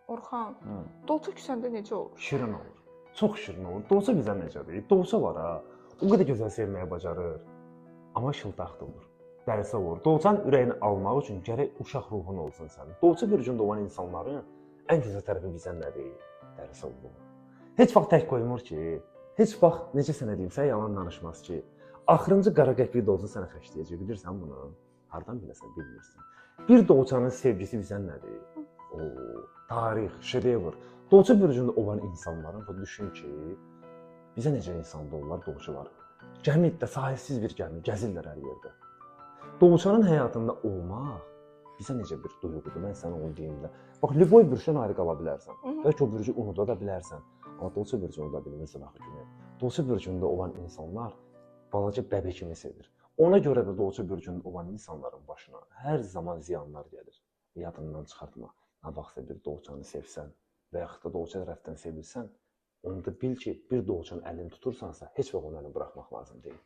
Orxan, Dolça küsəndə necə olur? Şirin olur. Çox şirin olur. Dolça bizə necədir? Dolça var ha. O qədər gözəl sevməyə bacarır. Amma şıltaqlı olur. Dərisi olur. Dolçanın ürəyini almaq üçün gərək uşaq ruhun olsun sənin. Dolça bir cündə olan insanların ən gözəl tərəfi bizə nədir? Dərisi olur. Heç vaxt tək qoymur ki, heç vaxt necə sənə deyim, sən yalan danışmaz ki, axırıncı qara qəpik də olsa sənə xərcləyəcək. Bilirsən bunu? Hardan biləsən, bilmirsən. Bir Dolçanın sevgisi bizə nədir? Tarix, şedevr. Dolça bürcündə olan insanların bu düşün ki, bizə necə insanda onlar Dolçalar. Gəmidə sahibsiz bir gəmi, gəzirlər hər yerdə. Dolçanın həyatında olmaq bizə necə bir duyğudur, mən sənə onu deyim də. Bax, Lüboy bürcdən ayrı qala bilərsən. Bəlkə o bürcü unuda da bilərsən. Amma Dolça bürcü unuda bilmirsən axı günü. Dolça bürcündə olan insanlar balaca bəbə kimi sevir. Ona görə də Dolça bürcündə olan insanların başına hər zaman ziyanlar gəlir. Yadından çıxartma. Nə vaxtsa bir Dolçanı sevsən və yaxud da Dolça tərəfdən sevilsən, onda bil ki, bir Dolçanın əlini tutursansa, heç vaxt onun əlini buraxmaq lazım deyil.